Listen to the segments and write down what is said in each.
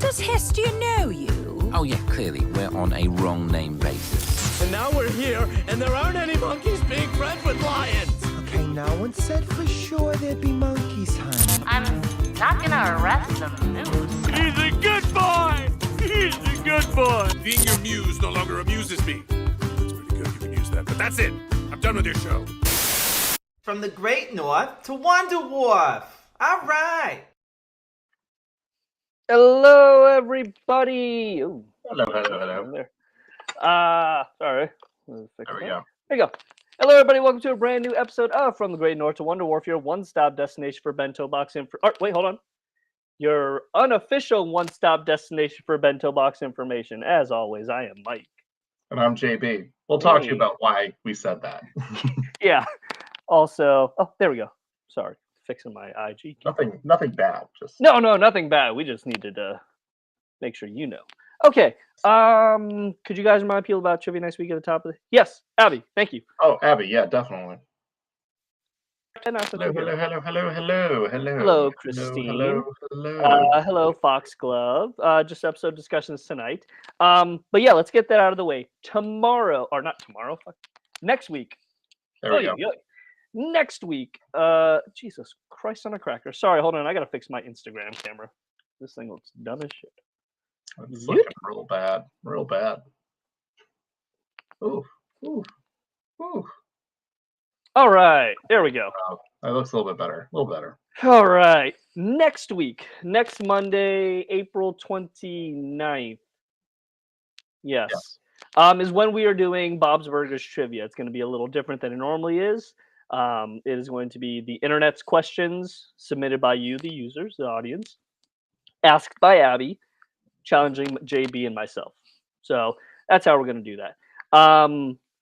Does Hestia know you? Oh, yeah, clearly, we're on a wrong name basis. And now we're here, and there aren't any monkeys being friends with lions! Okay, no one said for sure there'd be monkeys, honey. I'm not gonna arrest the moose. He's a good boy! He's a good boy! Being your muse no longer amuses me. That's pretty good, you can use that. But that's it! I'm done with your show. From the Great North to Wonder Wharf. All right. Hello, everybody. Ooh, Hello. there. Sorry. There we go. There you go. Hello, everybody. Welcome to a brand new episode of From the Great North to Wonder Wharf, your one-stop destination for bento box wait, hold on. Your unofficial one-stop destination for bento box information. As always, I am Mike. And I'm JB. We'll talk to you about why we said that. Yeah. Also, oh, there we go. Sorry, fixing my IG. Nothing bad. Just No, nothing bad. We just needed to make sure you know. Okay. Could you guys remind people about trivia next week at the top of the? Yes, Abby. Thank you. Oh, Abby. Yeah, definitely. Hello, Hello, Christine. Hello. Hello, Foxglove. Just episode discussions tonight. But yeah, let's get that out of the way. Tomorrow, or not tomorrow, next week. There we go. Next week. Jesus Christ on a cracker. Sorry, hold on. I gotta fix my Instagram camera. This thing looks dumb as shit. It's looking real bad. Real bad. Ooh. All right, there we go. That looks a little bit better. A little better. All right. Next week, next Monday, April 29th. Yes. Is when we are doing Bob's Burgers trivia. It's going to be a little different than it normally is. It is going to be the internet's questions submitted by you, the users, the audience, asked by Abby, challenging JB and myself. So that's how we're going to do that.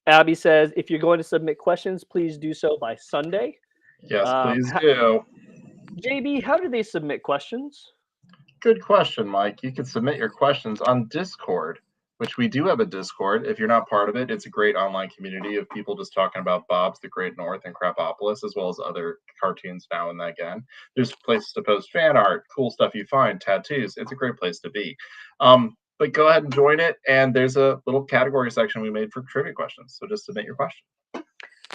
Abby says, if you're going to submit questions, please do so by Sunday. Yes, please do. JB, how do they submit questions? Good question, Mike. You can submit your questions on Discord, which we do have a Discord. If you're not part of it, it's a great online community of people just talking about Bob's the Great North and Crapopolis, as well as other cartoons now and again. There's places to post fan art, cool stuff you find, tattoos. It's a great place to be. But go ahead and join it, and there's a little category section we made for trivia questions. So just submit your question.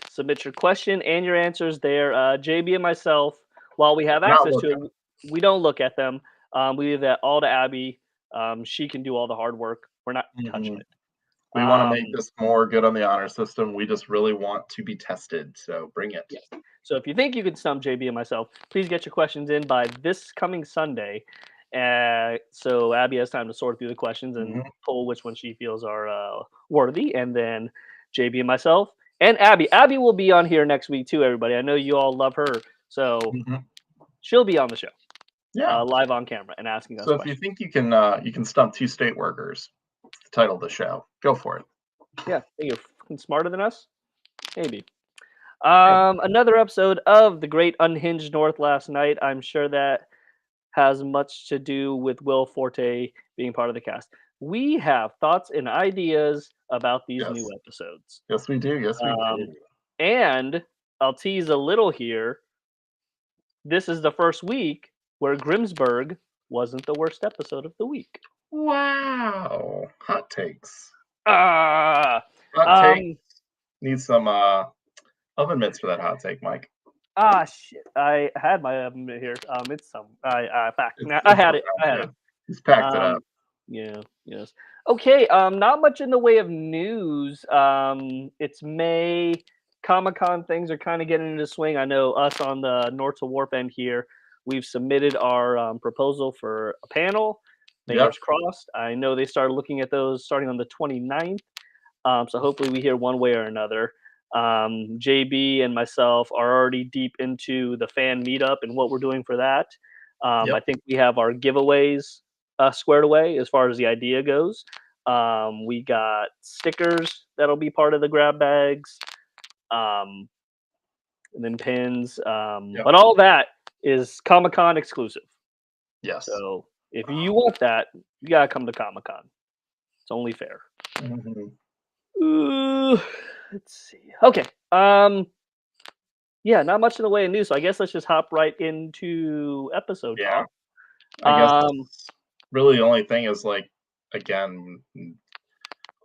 Submit your question and your answers there. JB and myself, while we have access to it, we don't look at them. We leave that all to Abby. She can do all the hard work. We're not touching it. We want to make this more good on the honor system. We just really want to be tested. So bring it. Yes. So if you think you can stump JB and myself, please get your questions in by this coming Sunday. So Abby has time to sort through the questions and pull which one she feels are worthy. And then JB and myself and Abby will be on here next week too, everybody. I know you all love her. So she'll be on the show. Yeah. Live on camera and asking us questions. If you think you can stump two state workers, the title of the show, go for it. Yeah. Think you're smarter than us? Maybe. Another episode of The Great Unhinged North last night. I'm sure that has much to do with Will Forte being part of the cast. We have thoughts and ideas about these new episodes. Yes, we do. Yes, we do. And I'll tease a little here. This is the first week where Grimsburg wasn't the worst episode of the week. Wow. Hot takes. Hot takes. Need some oven mitts for that hot take, Mike. Shit. I had my oven mitt here. It's some. I had it. He's packed it up. Yeah. Yes. Okay. Not much in the way of news. It's May. Comic-Con things are kind of getting into swing. I know us on the North to Warp end here, we've submitted our proposal for a panel. Fingers crossed. I know they started looking at those starting on the 29th. So hopefully we hear one way or another. JB and myself are already deep into the fan meetup and what we're doing for that. I think we have our giveaways squared away as far as the idea goes. We got stickers that'll be part of the grab bags. And then pins. But all that is Comic-Con exclusive. Yes. So if you want that, you gotta come to Comic-Con. It's only fair. Let's see. Okay. Yeah, not much in the way of news. So I guess let's just hop right into episode. Yeah. I guess really the only thing is like, again,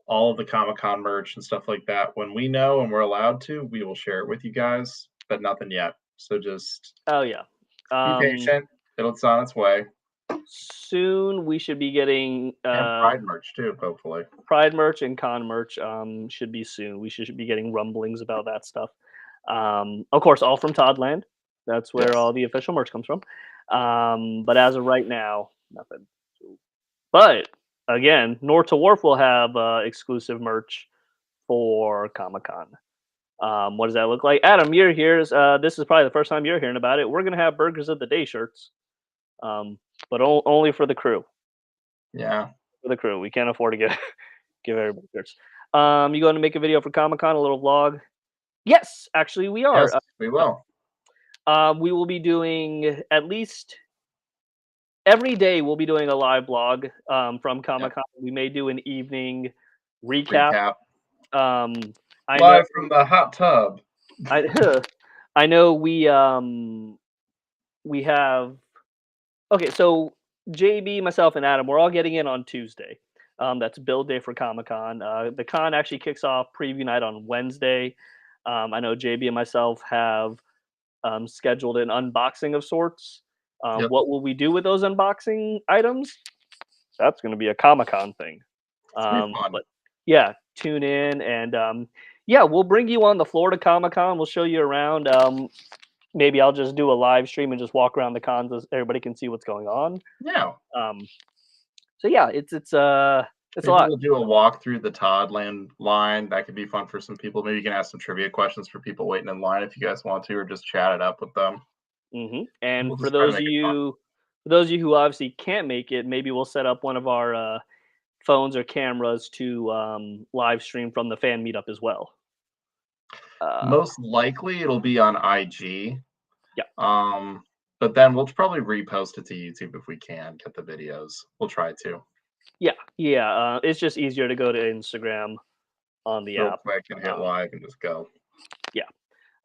all of the Comic-Con merch and stuff like that. When we know and we're allowed to, we will share it with you guys, but nothing yet. So just Oh yeah. be patient. It's on its way. Soon we should be getting And Pride merch too, hopefully. Pride merch and con merch should be soon. We should be getting rumblings about that stuff. Of course, all from Toddland. That's where Yes. all the official merch comes from. But as of right now, nothing. But again, North to Wharf will have exclusive merch for Comic Con. What does that look like? Adam, you're here. This is probably the first time you're hearing about it. We're gonna have Burgers of the Day shirts, but only for the crew. Yeah. For the crew, we can't afford to give everybody shirts. You going to make a video for Comic Con, a little vlog? Yes, actually, we are. Yes, we will. We will be doing at least every day. We'll be doing a live blog from Comic Con. We may do an evening recap. I Live from the hot tub. I know we have. Okay, so JB, myself, and Adam, we're all getting in on Tuesday. That's build day for Comic Con. The con actually kicks off preview night on Wednesday. I know JB and myself have scheduled an unboxing of sorts. Yep. What will we do with those unboxing items? That's going to be a Comic Con thing. But yeah, tune in and yeah, we'll bring you on the Florida Comic Con. We'll show you around. Maybe I'll just do a live stream and just walk around the cons so everybody can see what's going on. Yeah. So yeah, it's a lot. We'll do a walk through the Toddland line. That could be fun for some people. Maybe you can ask some trivia questions for people waiting in line if you guys want to, or just chat it up with them. And We'll for just try to those of make it fun. you who obviously can't make it, maybe we'll set up one of our phones or cameras to live stream from the fan meetup as well. Most likely it'll be on IG. Yeah. But then we'll probably repost it to YouTube if we can get the videos. We'll try to. Yeah. It's just easier to go to Instagram on the Real app. quick and hit live and just go. Yeah.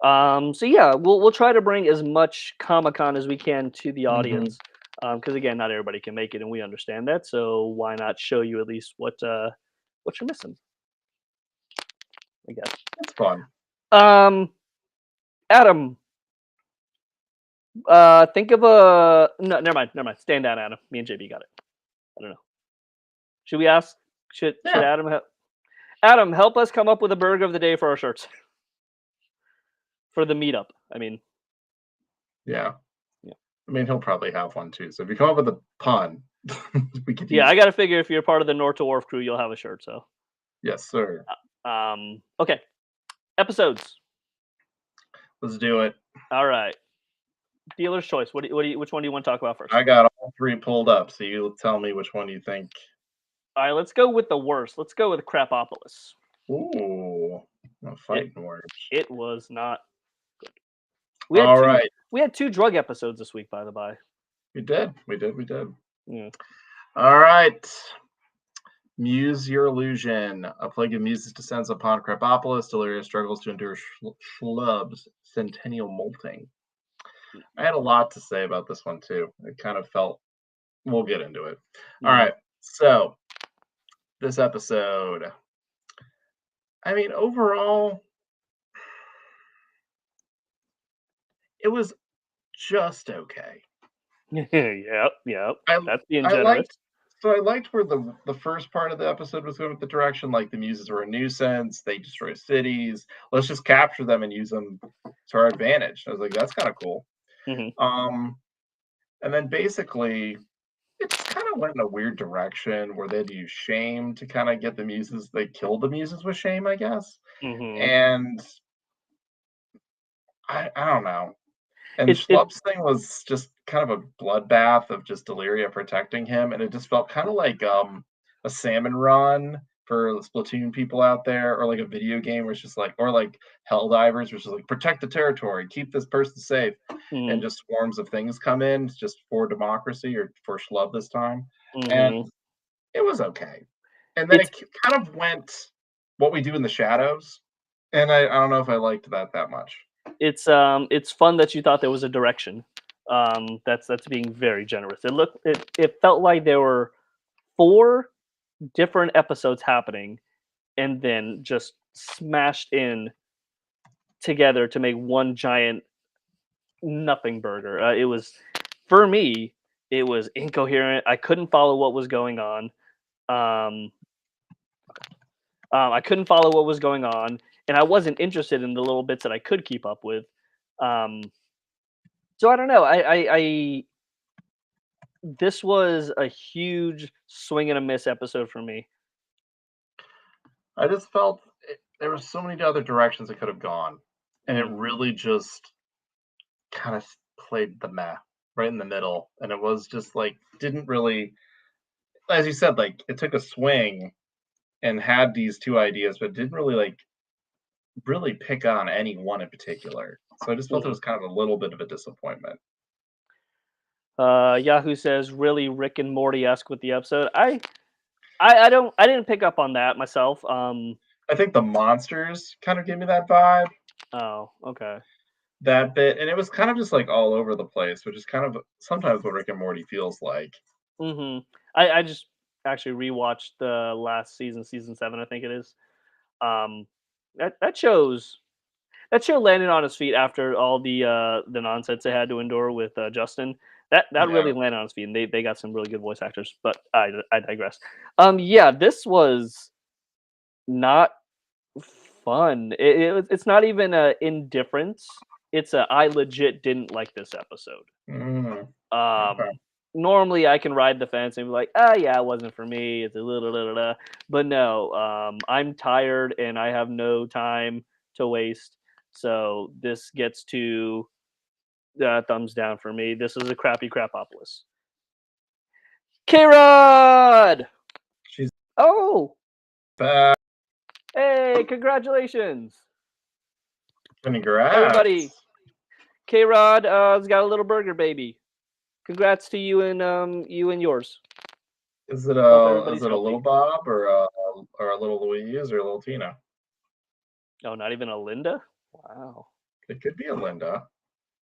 So yeah, we'll try to bring as much Comic-Con as we can to the audience. Because again, not everybody can make it, and we understand that. So why not show you at least what you're missing? I guess it's fun. Adam, think of a no. Never mind. Stand down, Adam. Me and JB got it. I don't know. Should we ask? Should Adam help? Adam, help us come up with a burger of the day for our shirts for the meetup. I mean, yeah. I mean, he'll probably have one too. So if you come up with a pun, we could. Yeah, I got to figure if you're part of the North to Wharf crew, you'll have a shirt. So. Yes, sir. Okay. Episodes. Let's do it. All right. Dealer's choice. Which one do you want to talk about first? I got all three pulled up, so you tell me which one you think. All right, let's go with the worst. Let's go with Crapopolis. Ooh, no fighting words. It was not good. We had two drug episodes this week, by the by. We did. Yeah. All right. Muse Your Illusion. A plague of muses descends upon Crapopolis. Deliria struggles to endure Schlub's centennial molting. I had a lot to say about this one, too. It kind of felt... We'll get into it. All right. So, this episode... I mean, overall... It was just okay. Yep. That's being generous. I liked where the first part of the episode was going with the direction, like the muses were a nuisance, they destroy cities. Let's just capture them and use them to our advantage. I was like, that's kind of cool. And then basically, it just kind of went in a weird direction where they'd use shame to kind of get the muses. They killed the muses with shame, I guess. And I don't know. And Schlup's thing was just kind of a bloodbath of just Deliria protecting him, and it just felt kind of like a salmon run for Splatoon people out there, or like a video game where it's just like, or like Helldivers, which is like protect the territory, keep this person safe, and just swarms of things come in just for democracy or for Schlup this time, and it was okay. And then it kind of went what we do in the shadows, and I don't know if I liked that much. It's fun that you thought there was a direction. That's being very generous. It felt like there were 4 different episodes happening, and then just smashed in together to make one giant nothing burger. It was, for me, it was incoherent. I couldn't follow what was going on. Um, I couldn't follow what was going on, and I wasn't interested in the little bits that I could keep up with. Um, so I don't know. I this was a huge swing and a miss episode for me. I just felt there were so many other directions it could have gone, and it Mhm. really just kind of played the meh right in the middle, and it was just like didn't really, as you said, like it took a swing and had these 2 ideas, but didn't really really pick on any one in particular. So I just felt it Mhm. was kind of a little bit of a disappointment. Yahoo says, "Really Rick and Morty-esque with the episode." I didn't pick up on that myself. I think the monsters kind of gave me that vibe, Oh, okay. that bit, and it was kind of just like all over the place, which is kind of sometimes what Rick and Morty feels like. I just actually rewatched the last season, season 7, I think it is. Um, that show landed on its feet after all the nonsense they had to endure with Justin. That Yeah. really landed on its feet, and they got some really good voice actors. But I digress. Yeah, this was not fun. It's not even a indifference. It's a I legit didn't like this episode. Mm, okay. Normally I can ride the fence and be like, "Ah, yeah, it wasn't for me. It's a little." But no, I'm tired and I have no time to waste. So this gets to thumbs down for me. This is a crappy crapopolis. K-Rod! She's Oh, back. hey, congratulations, Congrats. everybody. K-Rod has got a little burger baby. Congrats to you and yours. Is it Hope a everybody's little healthy. Bob or a little Louise or a little Tina? Oh, not even a Linda? Wow. It could be a Linda.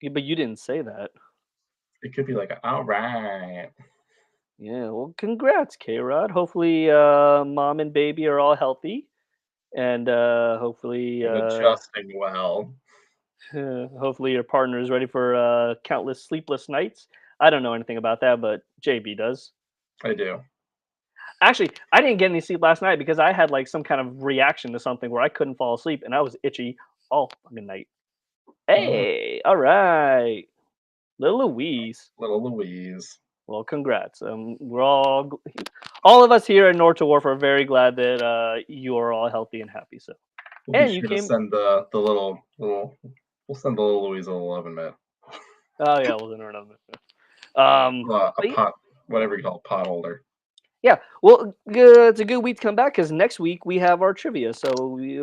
Yeah, but you didn't say that. It could be like all right. Yeah, well, congrats, K-Rod. Hopefully, mom and baby are all healthy, and hopefully, And adjusting well. hopefully your partner is ready for countless sleepless nights. I don't know anything about that, but JB does. I do. Actually, I didn't get any sleep last night because I had like some kind of reaction to something where I couldn't fall asleep, and I was itchy all fucking night. Hey, all right, little Louise. Little Louise. Well, congrats. We're all of us here at North to Wharf are very glad that you are all healthy and happy. So, We'll and be you sure to came. send the little. We'll send the little Louise a little oven mitt. Oh yeah, we'll send her another. A But yeah, pot, whatever you call it, pot holder. yeah. Well, it's a good week to come back because next week we have our trivia. So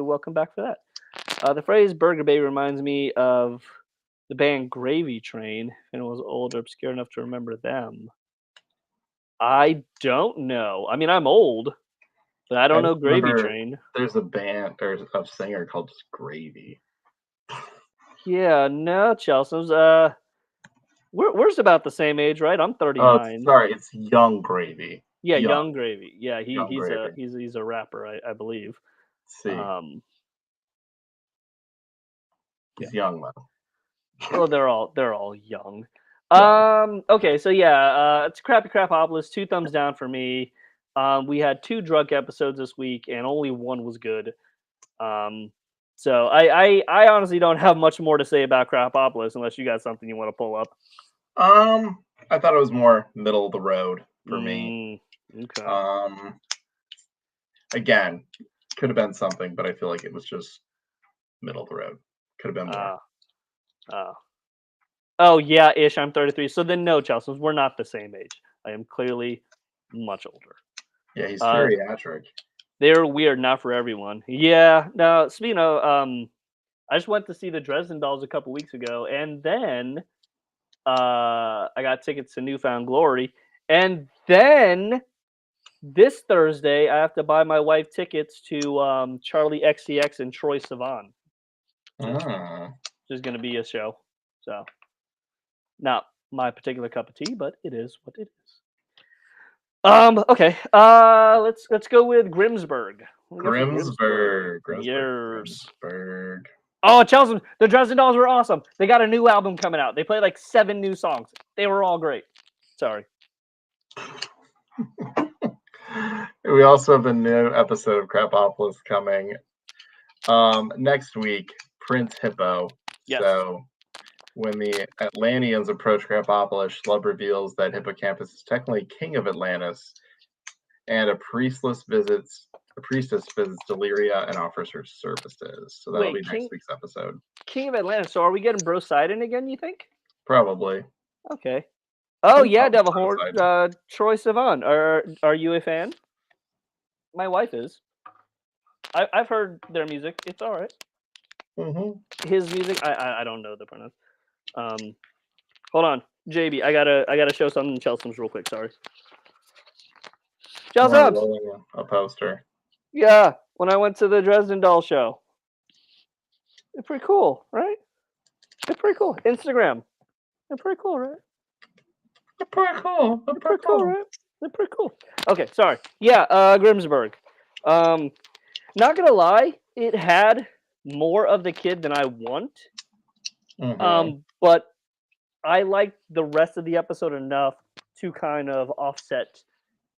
welcome back for that. The phrase "burger baby" reminds me of the band Gravy Train. If anyone was old or obscure enough to remember them, I don't know. I mean, I'm old, but I I don't know just Gravy remember Train. there's a band or a singer called just Gravy. Yeah, no, Chelsea's. We're about the same age, right? I'm Oh, 39. sorry, it's Young Gravy. Yeah, Young Gravy. Yeah, Young Gravy. he's a rapper, I believe. See, Um, he's young though. well, they're all young. Young. Okay, so yeah, it's Crappy Crapopolis. 2 thumbs down for me. We had 2 drunk episodes this week, and only one was good. So I honestly don't have much more to say about Crapopolis unless you got something you want to pull up. I thought it was more middle of the road for me. Okay. Again, could have been something, but I feel like it was just middle of the road. Could have been more. Oh yeah, ish. I'm 33. So then no, Chelsea, we're not the same age. I am clearly much older. Yeah, he's geriatric. They're weird, not for everyone. Yeah. Now, speaking of, I just went to see the Dresden Dolls a couple weeks ago, and then I got tickets to Newfound Glory, and then this Thursday I have to buy my wife tickets to Charlie XCX and Troy Sivan. Which is going to be a show. So now my particular cup of tea, but it is what it is. Okay. Let's go with Grimsburg. What do we got for Grimsburg. Years. Grimsburg. Oh, Chelsea, the Dresden Dolls were awesome. They got a new album coming out. They played like 7 new songs. They were all great. Sorry. We also have a new episode of Crapopolis coming next week. Prince Hippo. Yes. So when the Atlanteans approach Crapopolis, Schlub reveals that Hippocampus is technically king of Atlantis, and a priestess visits Deliria and offers her services. So that'll Wait, be next week's episode. King of Atlantis. So are we getting Bro Sidon again, you think? Probably. Okay. Oh yeah, Probably Devil Bro Horn. Sidon. Troy Sivan. Are you a fan? My wife is. I've heard their music. It's all right. Mm-hmm. His music, I don't know the pronoun. Hold on, JB. I gotta show something to Chelsea's real quick. Sorry. Chelsea. A poster. Yeah, when I went to the Dresden Doll show. They're pretty cool, right? They're pretty cool. Instagram. They're pretty cool, right? They're pretty cool. They're pretty cool, right? They're pretty cool. Okay, sorry. Yeah, Grimsburg. Not gonna lie, it had more of the kid than I want. Mm-hmm. But I liked the rest of the episode enough to kind of offset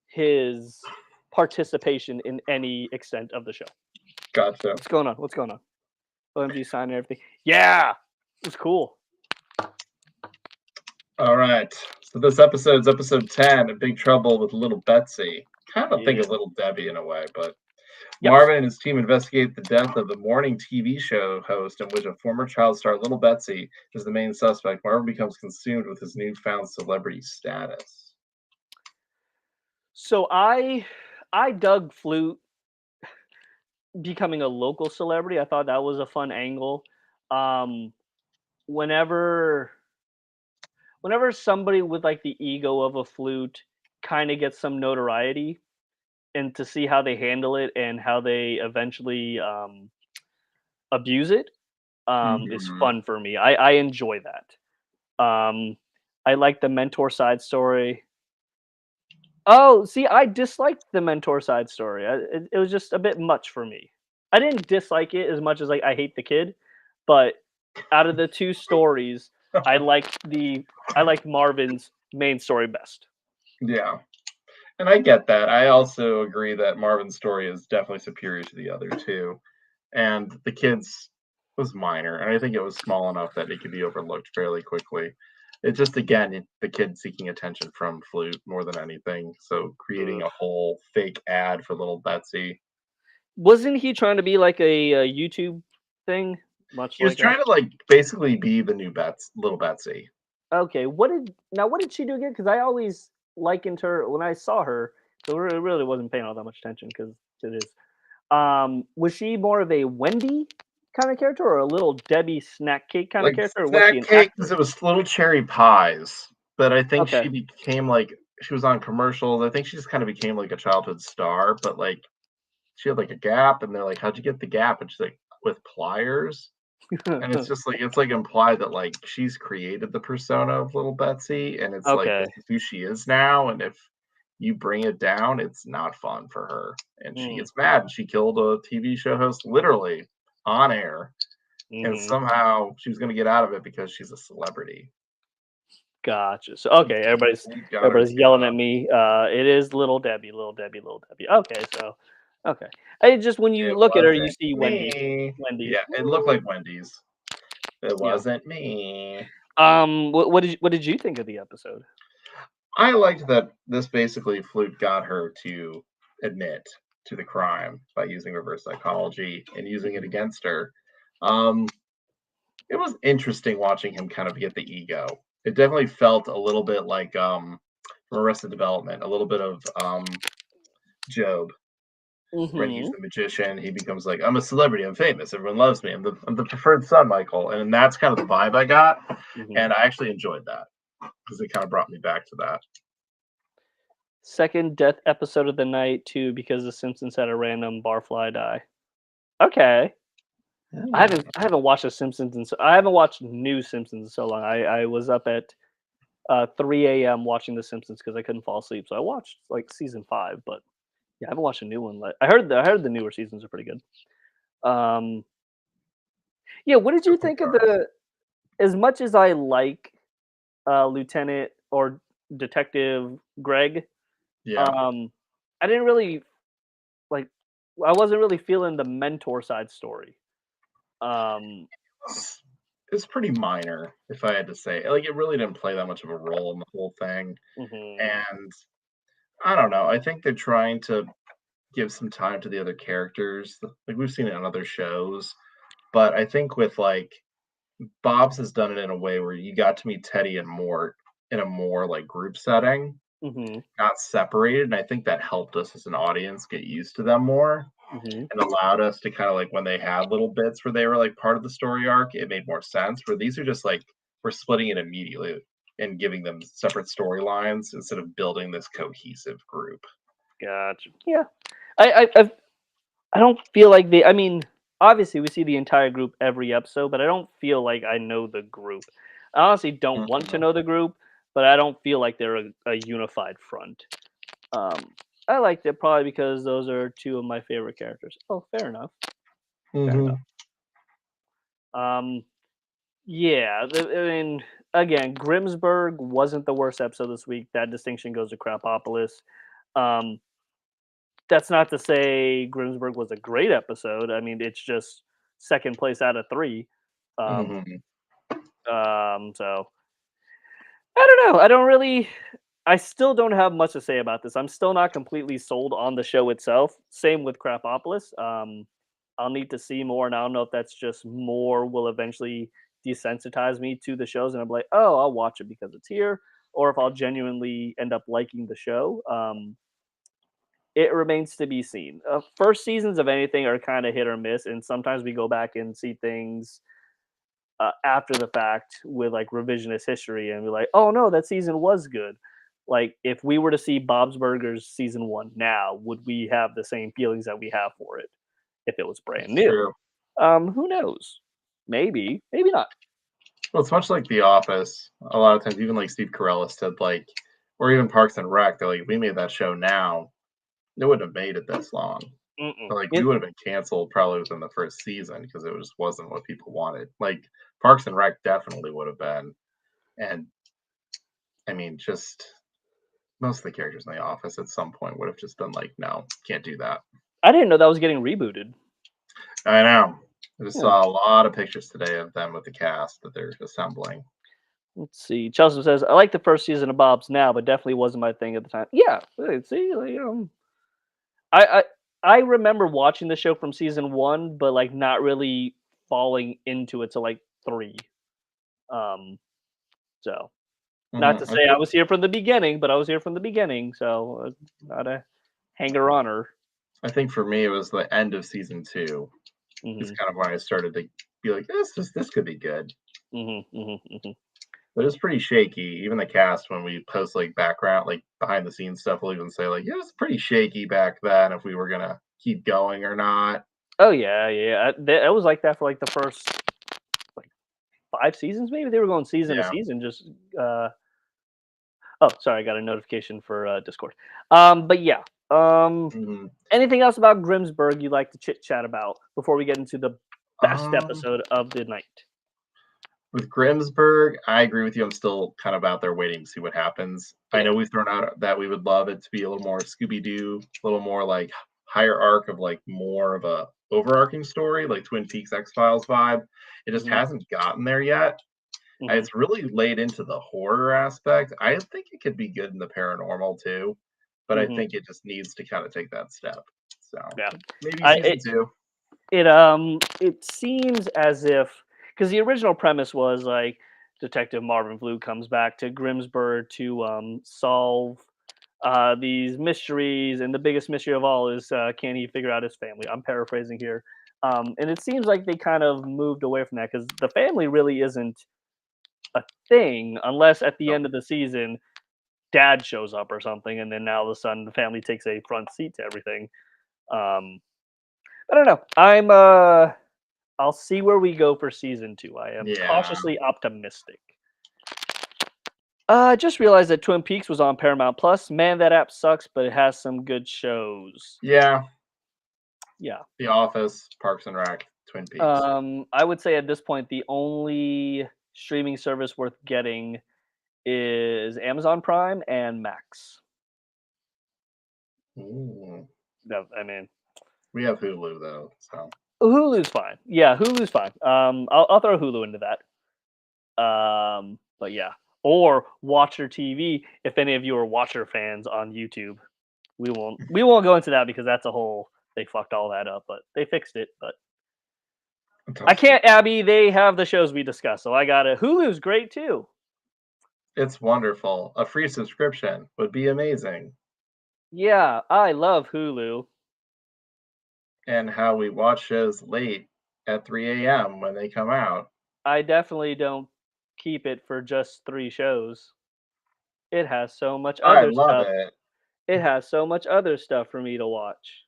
his participation in any extent of the show. Gotcha. What's going on? OMG sign and everything. Yeah, it was cool. All right. So this episode's episode 10, A Big Trouble with Little Betsy. Kind of think of Little Debbie in a way, but Marvin and his team investigate the death of the morning TV show host in which a former child star, Little Betsy, is the main suspect. Marvin becomes consumed with his newfound celebrity status. So I dug Flute becoming a local celebrity. I thought that was a fun angle. Whenever somebody with like the ego of a Flute kind of gets some notoriety, and to see how they handle it and how they eventually abuse it is fun for me. I enjoy that. I like the mentor side story. Oh, see, I disliked the mentor side story. It was just a bit much for me. I didn't dislike it as much as like I hate the kid, but out of the two stories, I liked Marvin's main story best. Yeah. And I get that. I also agree that Marvin's story is definitely superior to the other two. And the kid's was minor, and I think it was small enough that it could be overlooked fairly quickly. It's just, again, the kid seeking attention from Flute more than anything. So creating a whole fake ad for Little Betsy. Wasn't he trying to be like a YouTube thing? He was trying to like basically be the new Little Betsy. Okay, what did she do again? Because I always likened her when I saw her. So I really wasn't paying all that much attention because it is. Was she more of a Wendy kind of character or a Little Debbie snack cake kind of character? Or was she an cake? actress? It was Little Cherry Pies, but I think she became like she was on commercials. I think she just kind of became like a childhood star. But like she had like a gap, and they're like, "How'd you get the gap?" And she's like, "With pliers." And it's just like it's like implied that like she's created the persona of Little Betsy, and it's like this is who she is now. And if you bring it down, it's not fun for her, and she gets mad. And she killed a TV show host literally on air, and somehow she was going to get out of it because she's a celebrity. Gotcha. So everybody's yelling at me. It is Little Debbie. Okay, so I just when you look at her, you see Wendy. Yeah, it looked like Wendy's. It wasn't me. What did you think of the episode? I liked that this basically Flute got her to admit to the crime by using reverse psychology and using it against her. It was interesting watching him kind of get the ego. It definitely felt a little bit like from Arrested Development, a little bit of Job. When he's the magician, he becomes like, I'm a celebrity, I'm famous, everyone loves me, I'm the preferred son, Michael. And that's kind of the vibe I got. And I actually enjoyed that because it kind of brought me back to that. Second death episode of the night, too, because the Simpsons had a random barfly die. Okay. I haven't watched The Simpsons I haven't watched new Simpsons in so long. I was up at 3 a.m. watching The Simpsons because I couldn't fall asleep. So I watched like season 5, but yeah, I haven't watched a new one. I heard the newer seasons are pretty good. Yeah, what did you think of the? As much as I like Lieutenant or Detective Greg, Yeah. I didn't really like. I wasn't really feeling the mentor side story. Um, It's pretty minor, if I had to say. Like, it really didn't play that much of a role in the whole thing. mhm, And I don't know. I think they're trying to give some time to the other characters. Like, we've seen it on other shows. But I think with like Bob's has done it in a way where you got to meet Teddy and Mort in a more like group setting, mhm, not separated. And I think that helped us as an audience get used to them more mhm. and allowed us to kind of like when they had little bits where they were like part of the story arc, it made more sense. Where these are just like we're splitting it immediately and giving them separate storylines instead of building this cohesive group. Gotcha. Yeah, I don't feel like they. I mean, obviously we see the entire group every episode, but I don't feel like I know the group. I honestly don't want to Mhm. know the group, but I don't feel like they're a unified front. Um, I liked it probably because those are two of my favorite characters. Oh, fair enough. Fair enough. Mhm. Um, yeah, I mean, again, Grimsburg wasn't the worst episode this week. That distinction goes to Crapopolis. Um, that's not to say Grimsburg was a great episode. I mean, it's just second place out of 3. Um, Mhm. so I don't know. I don't really. I still don't have much to say about this. I'm still not completely sold on the show itself. Same with Crapopolis. I'll need to see more, and I don't know if that's just more will eventually desensitize me to the shows, and I'm like, oh, I'll watch it because it's here, or if I'll genuinely end up liking the show. It remains to be seen. First seasons of anything are kind of hit or miss, and sometimes we go back and see things after the fact with like revisionist history, and we're like, oh no, that season was good. Like if we were to see Bob's Burgers season 1 now, would we have the same feelings that we have for it if it was brand It's new? true. Who knows? Maybe, maybe not. Well, it's much like The Office. A lot of times, even like Steve Carell said, like, or even Parks and Rec, they're like, if we made that show now, it wouldn't have made it this long. Mm-mm. But like, we would have been canceled probably within the first season because it just wasn't what people wanted. Like, Parks and Rec definitely would have been. And I mean, just most of the characters in The Office at some point would have just been like, no, can't do that. I didn't know that was getting rebooted. I know. I just Yeah. saw a lot of pictures today of them with the cast that they're assembling. Let's see. Chelsea says, I like the first season of Bob's now, but definitely wasn't my thing at the time. Yeah. See, like, I I remember watching the show from season 1, but like not really falling into it till like 3. Um, so not to I say I think was here from the beginning, but I was here from the beginning. So not a hanger on I think for me it was the end of season 2 is hmm kind of when I started to be like, this could be good. hmm But it's pretty shaky. Even the cast, when we post like background, like behind the scenes stuff, will even say like, yeah, it's pretty shaky back then if we were gonna keep going or not. Oh yeah, yeah. It was like that for like the first like 5 seasons. Maybe they were going season to Yeah. season. Just oh, sorry, I got a notification for Discord. But yeah. Mhm. Anything else about Grimsburg you'd like to chit chat about before we get into the best Um, episode of the night? with Grimsburg, I agree with you. I'm still kind of out there waiting to see what happens. I Yeah. know we've thrown out that we would love it to be a little more Scooby Doo, a little more like higher arc of like more of a overarching story, like Twin Peaks X Files vibe. It just hmm hasn't gotten there yet. And hmm it's really laid into the horror aspect. I think it could be good in the paranormal too, but I hmm think it just needs to kind of take that step. So Yeah. maybe I season two. it seems as if because the original premise was like Detective Marvin Blue comes back to Grimsburg to solve these mysteries, and the biggest mystery of all is can he figure out his family? I'm paraphrasing here, and it seems like they kind of moved away from that because the family really isn't a thing unless at the Oh, end of the season dad shows up or something, and then now all of a sudden the family takes a front seat to everything. Um, I don't know. I'll see where we go for season 2. I am yeah. cautiously optimistic. I just realized that Twin Peaks was on Paramount Plus. Man, that app sucks, but it has some good shows. Yeah. Yeah. The Office, Parks and Rec, Twin Peaks. I would say at this point the only streaming service worth getting is Amazon Prime and Max. Ooh. I mean, We have Hulu though, so Hulu's fine. Yeah, Hulu's fine. I'll throw Hulu into that. But yeah, or Watcher TV. If any of you are Watcher fans on YouTube, we won't go into that because that's a whole. They fucked all that up, but they fixed it. But I can't, Abby. They have the shows we discussed, so I got it. Hulu's great too. It's wonderful. A free subscription would be amazing. Yeah, I love Hulu. And how we watch shows late at 3 a.m. when they come out. I definitely don't keep it for just 3 shows. It has so much I other love stuff. it. It has so much other stuff for me to watch.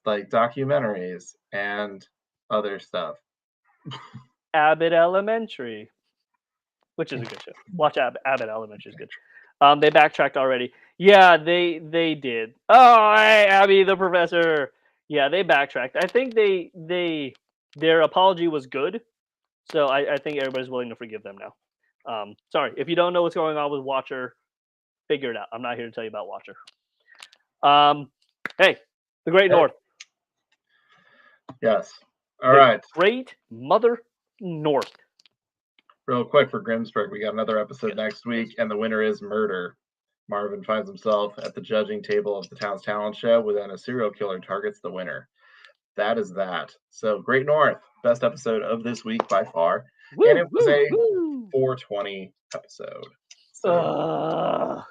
Like documentaries and other stuff. Abbott Elementary, which is a good show. Watch Abbott Elementary is good. They backtracked already. Yeah, they did. Oh, hey, Abby, the professor. Yeah, they backtracked. I think their apology was good, so I think everybody's willing to forgive them now. Sorry if you don't know what's going on with Watcher, figure it out. I'm not here to tell you about Watcher. Hey, the Great North. Yes. All right. Great Mother North. Real quick for Grimsburg, we got another episode next week, and the winner is Murder. Marvin finds himself at the judging table of the town's talent show when a serial killer targets the winner. That is that. So Great North, best episode of this week by far. Woo, and it was a woo. 420 episode. So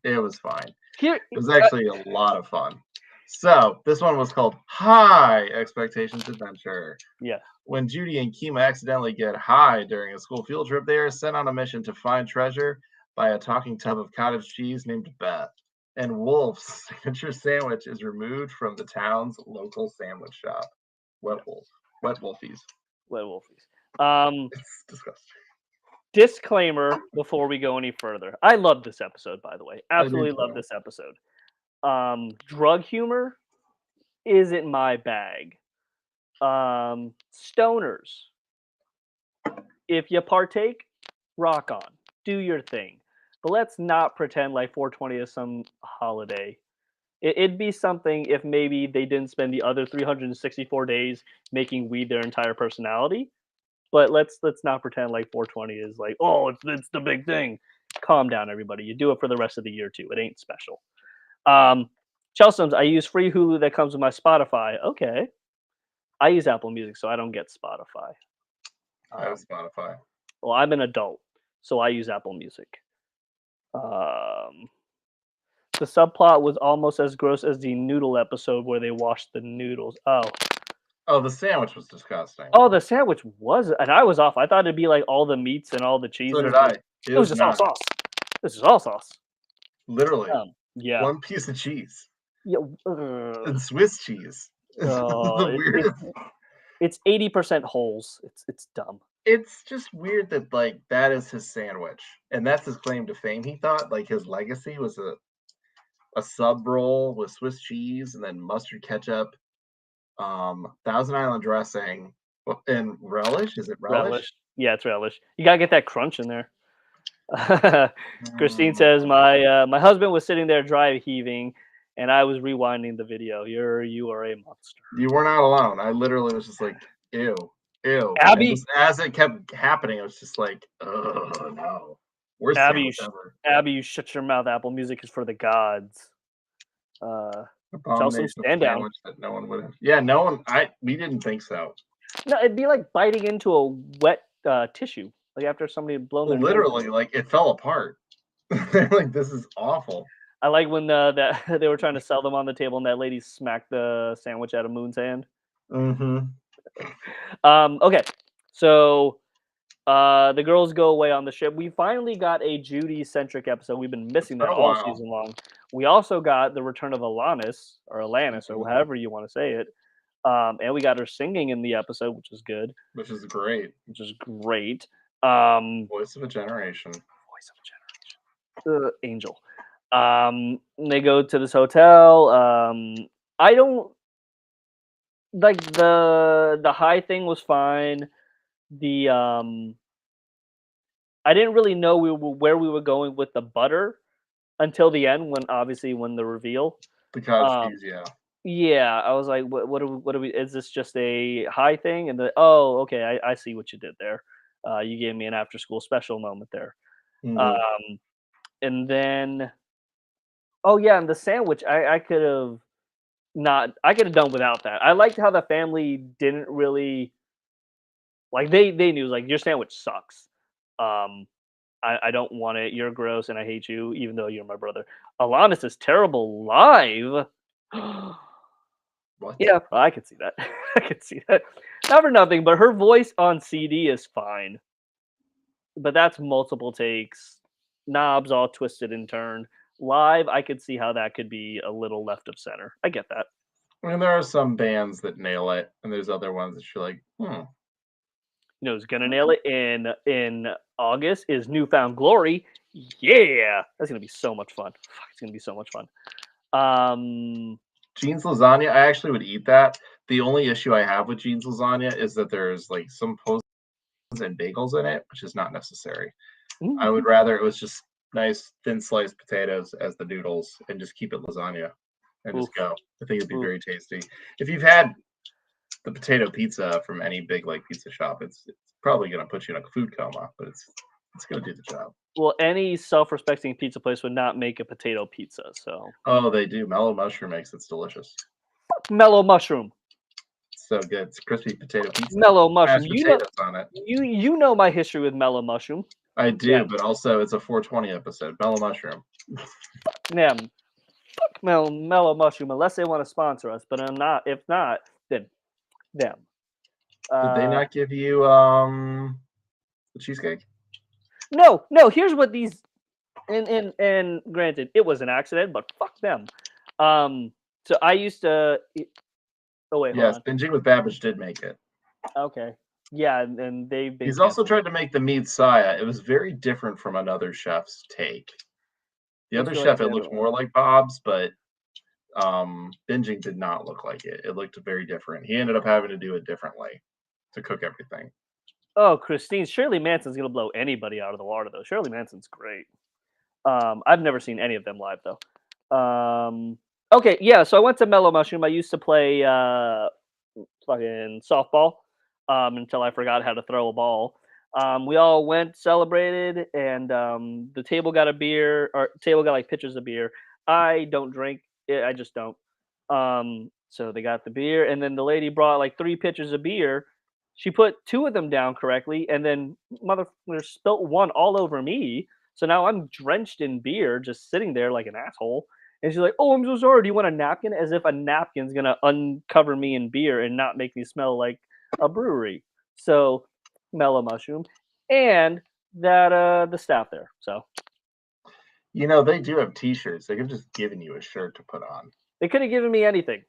it was fine. It was actually a lot of fun. So this one was called High Expectations Adventure. Yeah. When Judy and Kima accidentally get high during a school field trip, they are sent on a mission to find treasure by a talking tub of cottage cheese named Beth. And Wolf's signature sandwich is removed from the town's local sandwich shop. Wet Wolfies. It's disgusting. Disclaimer before we go any further. I love this episode, by the way. Absolutely love this episode. Drug humor isn't my bag. Stoners, if you partake, rock on. Do your thing. But let's not pretend like 420 is some holiday. It'd be something if maybe they didn't spend the other 364 days making weed their entire personality. But let's not pretend like 420 is like, oh, it's the big thing. Calm down, everybody. You do it for the rest of the year too. It ain't special. Chelsea's, I use free Hulu that comes with my Spotify. Okay. I use Apple Music, so I don't get Spotify. I have Spotify. Well, I'm an adult, so I use Apple Music. The subplot was almost as gross as the noodle episode where they washed the noodles. Oh, the sandwich was disgusting. Oh, the sandwich was, and I was off. I thought it'd be like all the meats and all the cheese. So did I. It was just all sauce. This is all sauce. Literally. Yeah. One piece of cheese. Yeah. And Swiss cheese. The weirdest. It's 80% holes. It's dumb. It's just weird that like that is his sandwich, and that's his claim to fame. He thought like his legacy was a sub roll with Swiss cheese and then mustard ketchup, Thousand Island dressing, and relish. Is it relish? Yeah, it's relish. You gotta get that crunch in there. Christine says my husband was sitting there dry heaving, and I was rewinding the video. You are a monster. You were not alone. I literally was just like, ew. Abby, as it kept happening, I was just like, oh no. Worst Abby, ever. Abby, you shut your mouth. Apple Music is for the gods. Chelsea, stand down. That no one would have. Yeah, no one. We didn't think so. No, it'd be like biting into a wet tissue, like after somebody had blown their literally, nose. like it fell apart. Like this is awful. I like when that they were trying to sell them on the table, and that lady smacked the sandwich out of Moon's hand. Mm-hmm. Okay, so the girls go away on the ship. We finally got a Judy-centric episode. We've been missing that all season long. We also got the return of Alanis, or however you want to say it. And we got her singing in the episode, which is good. Which is great. Voice of a generation. Angel. They go to this hotel. I don't like the high thing was fine. The I didn't really know where we were going with the butter until the end when obviously when the reveal. The cottage Um, cheese, yeah. yeah, I was like, what are we? Is this just a high thing? And oh, okay, I see what you did there. You gave me an after school special moment there. Mhm. Um, and then, oh yeah, and the sandwich, I could have not, I could have done without that. I liked how the family didn't really like they knew like your sandwich sucks. Um, I don't want it. You're gross, and I hate you, even though you're my brother. Alanis is terrible live. What? Yeah, I could see that. I could see that. Not for nothing, but her voice on CD is fine. But that's multiple takes, knobs all twisted and turned. Live, I could see how that could be a little left of center. I get that. I mean, there are some bands that nail it, and there's other ones that you're like, You know, who's gonna nail it in August is Newfound Glory. Yeah, that's gonna be so much fun. Fuck, it's gonna be so much fun. Jean's lasagna. I actually would eat that. The only issue I have with Jean's lasagna is that there's like some posts and bagels in it, which is not necessary. I would rather it was just nice thin sliced potatoes as the noodles and just keep it lasagna and Oof. just go. I think it'd be Oof. very tasty. If you've had the potato pizza from any big like pizza shop, it's probably gonna put you in a food coma, but it's gonna do the job. Well, any self-respecting pizza place would not make a potato pizza. So Oh, they do. Mellow mushroom makes it's delicious. mellow mushroom, It's so good. It's crispy potato pizza. mellow mushroom. Mashed potatoes on it. You know my history with mellow mushroom. I do, Yeah. but also it's a 420 episode. Mellow mushroom. Yeah, fuck mellow mushroom unless they want to sponsor us. But I'm not. If not, then them. Did they not give you the cheesecake? No, no. Here's what these. And granted, it was an accident, but fuck them. So I used to. Oh wait, Yes, hold Binging with Babbage did make it. on. Okay. Yeah, and they've been. He's also canceled. tried to make the meat saya. It was very different from another chef's take. The What's other going chef, on it the looked other more like Bob's, but Binging did not look like it. It looked very different. He ended up having to do it differently to cook everything. Oh, Christine, Shirley Manson's gonna blow anybody out of the water though. Shirley Manson's great. I've never seen any of them live though. Okay, yeah. So I went to Mellow Mushroom. I used to play fucking softball until I forgot how to throw a ball. We all went, celebrated, and the table got a beer, or table got like pitchers of beer. I don't drink. I just don't. So they got the beer, and then the lady brought like 3 pitchers of beer. She put 2 of them down correctly, and then motherfucker spilt one all over me. So now I'm drenched in beer, just sitting there like an asshole. And she's like, "Oh, I'm so sorry. Do you want a napkin?" As if a napkin's gonna uncover me in beer and not make me smell like a brewery. So, mellow mushroom, and that the staff there. So You know, they do have T-shirts. They could have just given you a shirt to put on. they could have given me anything.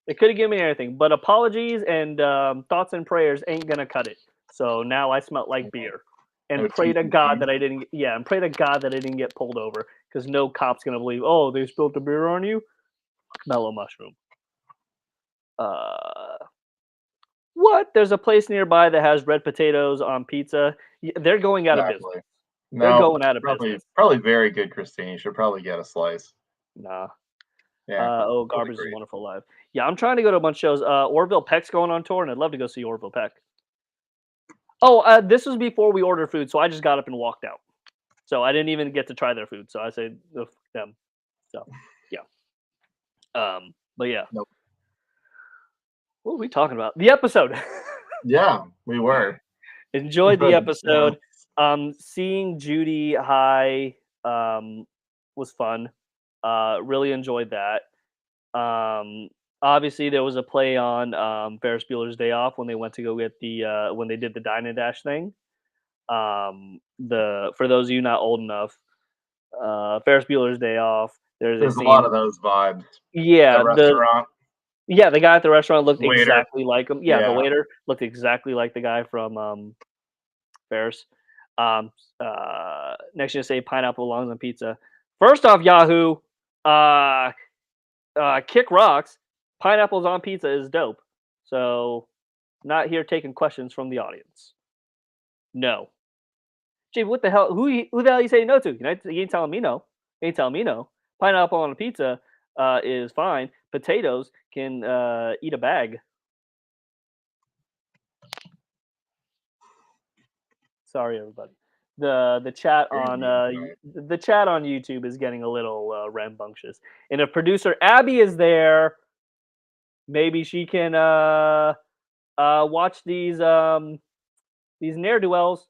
They could have given me anything, but apologies and thoughts and prayers ain't gonna cut it. So now I smell like beer, and No pray to T's and God C's. that I didn't. Yeah, and pray to God that I didn't get pulled over because no cop's gonna believe. Oh, they spilled the beer on you. Mellow mushroom. What? There's a place nearby that has red potatoes on pizza. They're going out of business. Exactly. They're No, going out of probably business. probably very good, Christine. You should probably get a slice. Nah. Yeah. Oh, that'd be Garbage is great. Wonderful live. Yeah, I'm trying to go to a bunch of shows. Orville Peck's going on tour, and I'd love to go see Orville Peck. Oh, this was before we ordered food, so I just got up and walked out. So I didn't even get to try their food. So I said them. So yeah. But yeah. Nope. What are we talking about? The episode. Yeah, we were. Enjoyed the But, episode. Seeing Judy high was fun. Really enjoyed that. Obviously there was a play on Ferris Bueller's Day Off when they went to go get the when they did the Dine and Dash thing. The for those of you not old enough, Ferris Bueller's Day Off. There's there's a a lot scene. of those vibes. Yeah, That restaurant. the guy at the restaurant looked Waiter. exactly like him. Yeah, the Yeah. waiter looked exactly like the guy from Ferris. Next, you say pineapple belongs on pizza. First off, Yahoo, kick rocks. Pineapples on pizza is dope. So, not here taking questions from the audience. No. Jay, what the hell? Who the hell you saying no to? You ain't telling me no. You ain't telling me no. Pineapple on a pizza is fine. Potatoes can eat a bag. Sorry, everybody. The chat on the chat on YouTube is getting a little rambunctious. And if producer Abby is there, maybe she can watch these ne'er do wells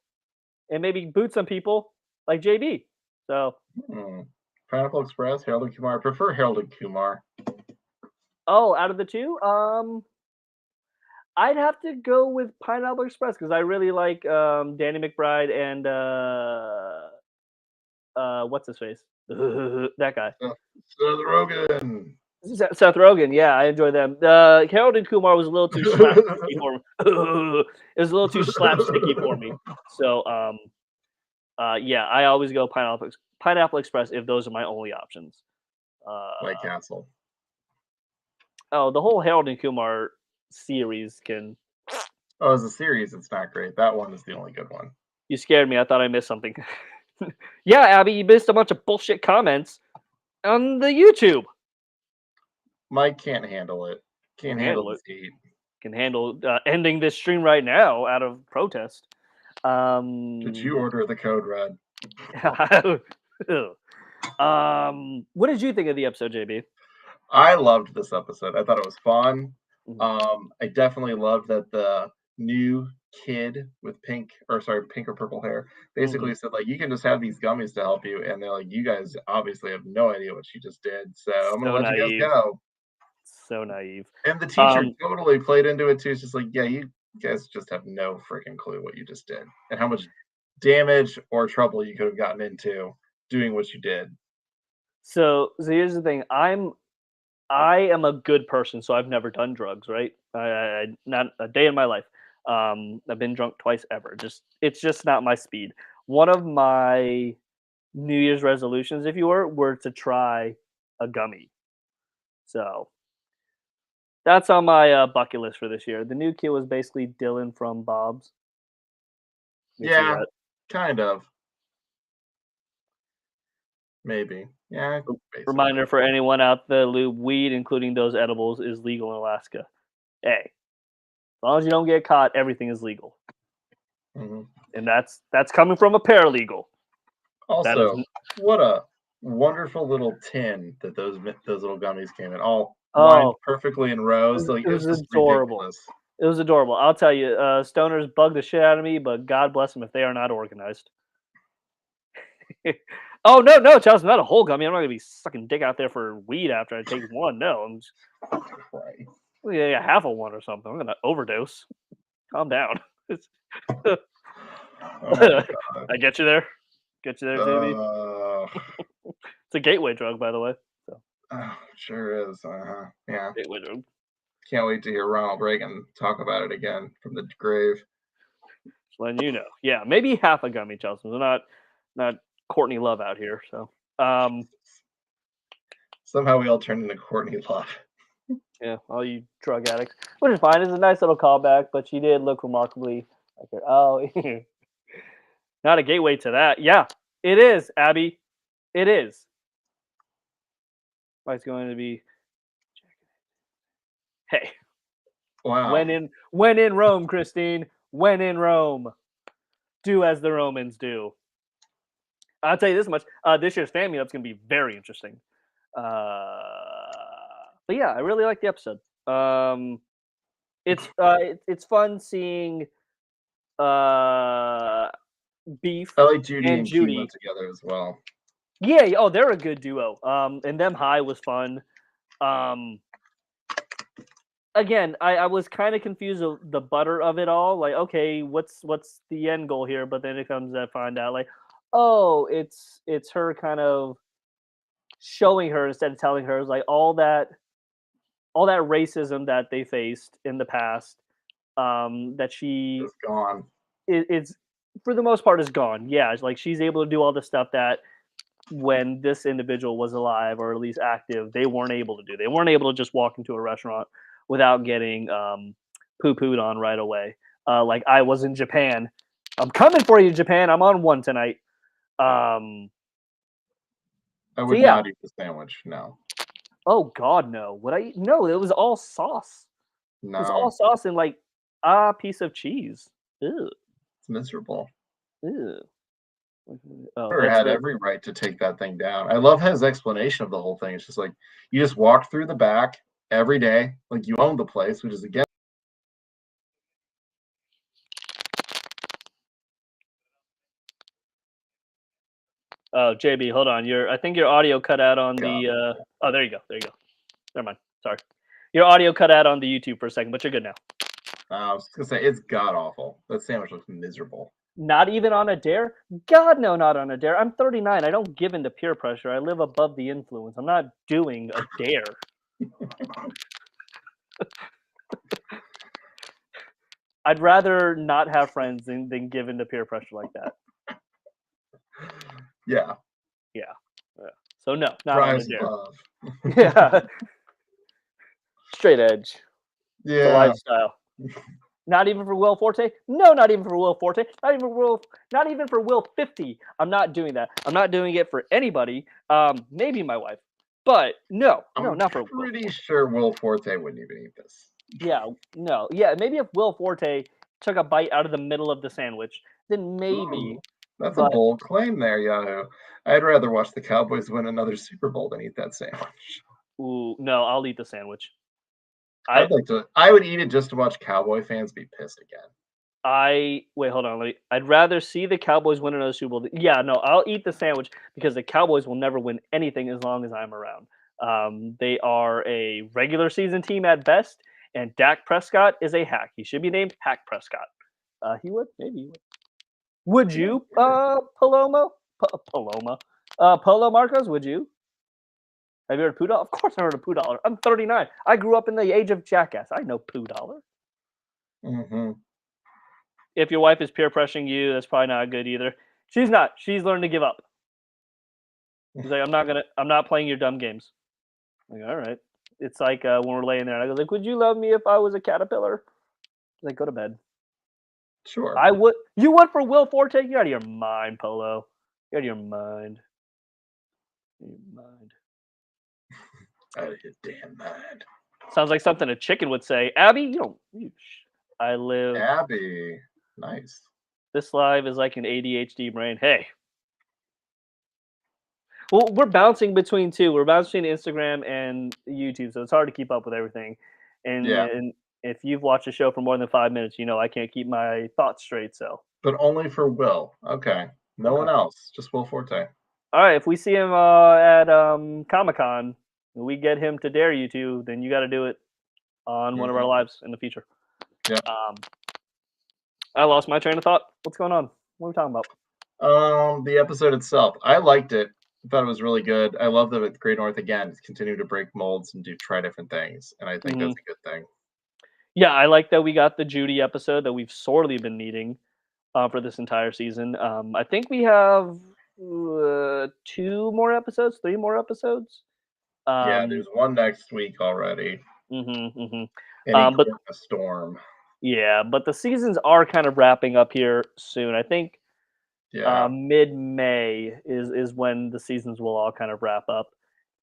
and maybe boot some people like JB. So Pineapple Express, Harold and Kumar. I prefer Harold and Kumar. Oh, out of the two, I'd have to go with Pineapple Express because I really like Danny McBride and what's his face? That guy. Seth Rogen. Seth Rogen, yeah, I enjoy them. Harold and Kumar was a little too slapsticky for me. It was a little too slapsticky for me. So, yeah, I always go Pineapple Express if those are my only options. White Castle. Oh, the whole Harold and Kumar series can. Oh, as a series, it's not great. That one is the only good one. You scared me. I thought I missed something. Yeah, Abby, you missed a bunch of bullshit comments on the YouTube. Mike can't handle it. Can't handle this heat. Can handle ending this stream right now out of protest. Did you order the code red? What did you think of the episode, JB? I loved this episode. I thought it was fun. I definitely loved that the new kid with pink or purple hair basically said like, you can just have these gummies to help you, and they're like, you guys obviously have no idea what she just did, so I'm gonna let you guys go. So naive. And the teacher totally played into it too. It's just like, yeah, you guys just have no freaking clue what you just did and how much damage or trouble you could have gotten into doing what you did. So here's the thing. I am a good person, so I've never done drugs, right? I not a day in my life. I've been drunk twice ever. It's just not my speed. One of my New Year's resolutions, if you were to try a gummy. So that's on my bucket list for this year. The new kid was basically Dylan from Bob's. Yeah, kind of. Maybe. Yeah. Basically. Reminder for anyone out there, Lube, weed, including those edibles, is legal in Alaska. Hey, as long as you don't get caught, everything is legal. And that's coming from a paralegal. Also, what a wonderful little tin that those little gummies came in, all lined perfectly in rows. Like, it was adorable. Ridiculous. It was adorable. I'll tell you, stoners bug the shit out of me, but God bless them if they are not organized. Oh no, Charles, not a whole gummy. I'm not gonna be sucking dick out there for weed after I take one. No, I'm just yeah, half of one or something. I'm gonna overdose. Calm down. I get you there. Get you there, JB. It's a gateway drug, by the way. So. Sure is. Yeah. Gateway drug. Can't wait to hear Ronald Reagan talk about it again from the grave. Just letting you know. Yeah, maybe half a gummy, Chelsea. We're not Courtney Love out here. So somehow we all turned into Courtney Love. Yeah, all you drug addicts. Which is fine. It's a nice little callback, but she did look remarkably like her. Oh, not a gateway to that. Yeah, it is, Abby. It is. It's going to be. Hey. Wow. When in Rome, Christine. When in Rome, do as the Romans do. I'll tell you this much. This year's Fan Meetup's going to be very interesting. But yeah, I really like the episode. It's fun seeing Beef. I like Judy and Judy Kima together as well. Yeah. Oh, they're a good duo. And them high was fun. Again, I was kind of confused of the butter of it all. Like, okay, what's the end goal here? But then it comes to find out, like, oh, it's her kind of showing her instead of telling her, like all that racism that they faced in the past, that she is gone. It's for the most part is gone. Yeah, it's like she's able to do all the stuff that when this individual was alive or at least active, they weren't able to do. They weren't able to just walk into a restaurant without getting poo-pooed on right away. Like I was in Japan. I'm coming for you, Japan. I'm on one tonight. I would yeah. not eat the sandwich. No. Oh God, no. Would I eat? No, it was all sauce. It was all No. sauce and like a piece of cheese. Ew. It's miserable. Ew. Oh, Or that's had the every right to take that thing down. I love his explanation of the whole thing. It's just like you just walked through the back every day, like you owned the place, which is again. Oh, JB, hold on. I think your audio cut out on God. the oh, there you go. There you go. Never mind. Sorry. Your audio cut out on the YouTube for a second, but you're good now. I was gonna say it's god awful. That sandwich looks miserable. Not even on a dare? God, no, not on a dare. I'm 39. I don't give in to peer pressure. I live above the influence. I'm not doing a dare. I'd rather not have friends than give in to peer pressure like that. Yeah. Yeah. So no, not on a Rise dare. above. Yeah. Straight edge. It's a Yeah. lifestyle. Not even for Will Forte? No, not even for Will Forte. Not even for Will 50. I'm not doing that. I'm not doing it for anybody. Maybe my wife. But no, not for Will. Pretty sure Will Forte wouldn't even eat this. Yeah, no. Yeah, maybe if Will Forte took a bite out of the middle of the sandwich, then maybe. Ooh, that's a but bold claim there, Yahoo. I'd rather watch the Cowboys win another Super Bowl than eat that sandwich. ooh, no, I'll eat the sandwich. I would eat it just to watch Cowboy fans be pissed again. Wait, hold on. I'd rather see the Cowboys win another Super Bowl. Yeah, no, I'll eat the sandwich because the Cowboys will never win anything as long as I'm around. They are a regular season team at best, and Dak Prescott is a hack. He should be named Hack Prescott. He would, maybe he would. Would you, Polo Marcos? Would you? Have you heard of Poo Dollar? Of course I heard of Poo Dollar. I'm 39. I grew up in the age of Jackass. I know Poo Dollar. Mm-hmm. If your wife is peer pressuring you, that's probably not good either. She's not. She's learned to give up. She's like, I'm not playing your dumb games. I'm like, all right. It's like when we're laying there, and I go like, would you love me if I was a caterpillar? She's like, go to bed. Sure. I would. You would for Will Forte? You're out of your mind, Polo. You're out of your mind. Out of your damn mind. Sounds like something a chicken would say. Abby, you don't. I live. Abby. Nice. This live is like an ADHD brain. Hey. Well, we're bouncing between two. We're bouncing Instagram and YouTube, so it's hard to keep up with everything. And if you've watched a show for more than 5 minutes, you know I can't keep my thoughts straight. So. But only for Will. Okay. No one else. Just Will Forte. All right. If we see him at Comic-Con, and we get him to dare you to, then you got to do it on one of our lives in the future. Yeah. I lost my train of thought. What's going on? What are we talking about? The episode itself. I liked it. I thought it was really good. I love that at Great North again continue to break molds and try different things, and I think that's a good thing. Yeah, I like that we got the Judy episode that we've sorely been needing for this entire season. I think we have 3 more episodes. Yeah, there's one next week already. But a storm. Yeah, but the seasons are kind of wrapping up here soon. I think mid-May is when the seasons will all kind of wrap up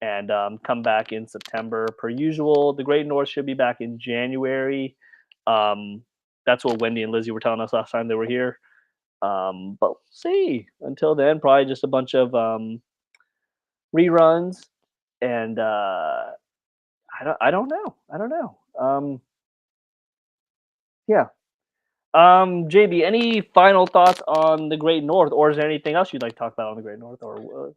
and come back in September per usual. The Great North should be back in January. That's what Wendy and Lizzie were telling us last time they were here. But we'll see. Until then, probably just a bunch of reruns, and I don't know. Yeah. JB, any final thoughts on the Great North, or is there anything else you'd like to talk about on the Great North? Or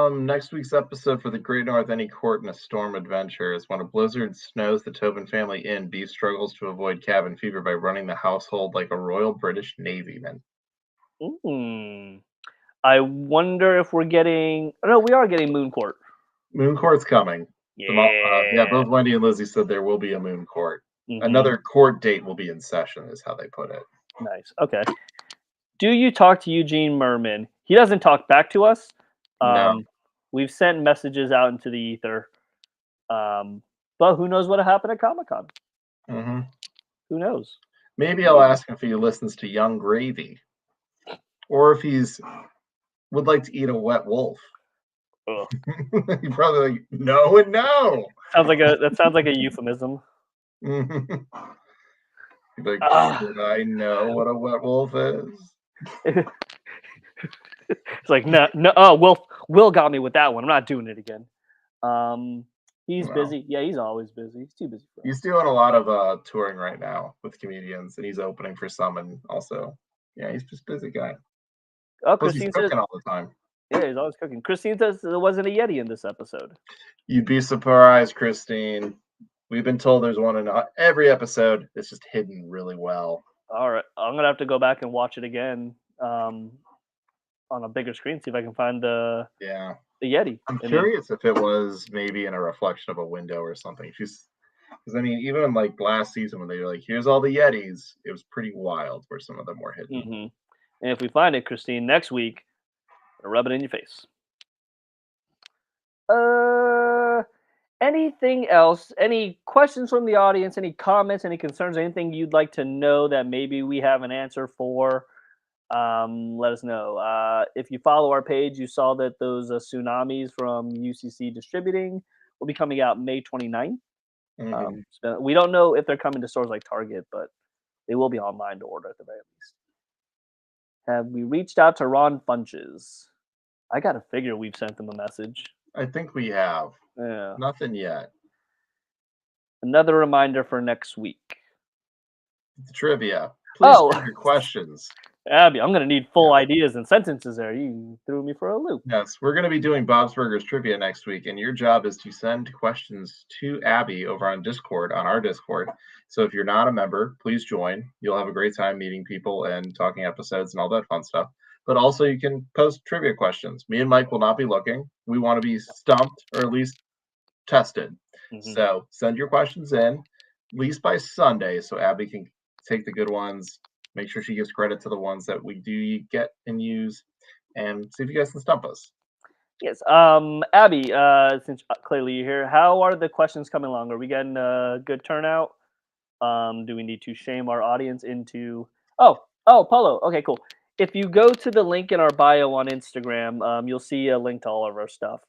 next week's episode for the Great North, Any Court in a Storm Adventure, is when a blizzard snows the Tobin family in. Beef struggles to avoid cabin fever by running the household like a Royal British Navyman. I wonder if we're getting. No, we are getting Moon Court. Moon Court's coming. Yeah. Both Wendy and Lizzie said there will be a Moon Court. Another court date will be in session, is how they put it. Nice. Okay. Do you talk to Eugene Merman? He doesn't talk back to us. No. We've sent messages out into the ether. But who knows what'll happen at Comic Con? Hmm. Who knows? Maybe I'll ask him if he listens to Young Gravy, or if he's would like to eat a wet wolf. Ugh. He probably like no and no. That sounds like a euphemism. Mhm. Like, Ah. should I know what a wet wolf is? It's like no, no. Oh, Will got me with that one. I'm not doing it again. He's No. busy. Yeah, he's always busy. He's too busy for us. He's doing a lot of touring right now with comedians, and he's opening for some, and also, yeah, he's just a busy guy. Oh, Plus, he's Christine says, cooking all the time. yeah, he's always cooking. Christine says there wasn't a Yeti in this episode. You'd be surprised, Christine. We've been told there's one in every episode. It's just hidden really well. All right, I'm gonna have to go back and watch it again on a bigger screen, see if I can find the Yeah. Yeti. I'm And curious if it was maybe in a reflection of a window or something. Because I mean, even like last season when they were like, "Here's all the Yetis," it was pretty wild where some of them were hidden. And if we find it, Christine, next week, rub it in your face. Anything else? Any questions from the audience? Any comments? Any concerns? Anything you'd like to know that maybe we have an answer for? Let us know. If you follow our page, you saw that those tsunamis from UCC Distributing will be coming out May 29th. Mhm. So we don't know if they're coming to stores like Target, but they will be online to order at the very least. Have we reached out to Ron Funches? I gotta figure we've sent them a message. I think we have. Yeah. Nothing yet. Another reminder for next week. The trivia. Please Oh. send your questions. Abby, I'm gonna need full Yeah. ideas and sentences there. You threw me for a loop. Yes, we're going to be doing Bob's Burgers trivia next week, and your job is to send questions to Abby over on Discord, on our Discord. So if you're not a member, please join. You'll have a great time meeting people and talking episodes and all that fun stuff. But also, you can post trivia questions. Me and Mike will not be looking. We want to be stumped or at least tested. So send your questions in, at least by Sunday, so Abby can take the good ones. Make sure she gives credit to the ones that we do get and use, and see if you guys can stump us. Yes. Abby, since clearly you're here, how are the questions coming along? Are we getting a good turnout? Do we need to shame our audience into? Oh, Polo. Okay, cool. If you go to the link in our bio on Instagram, you'll see a link to all of our stuff.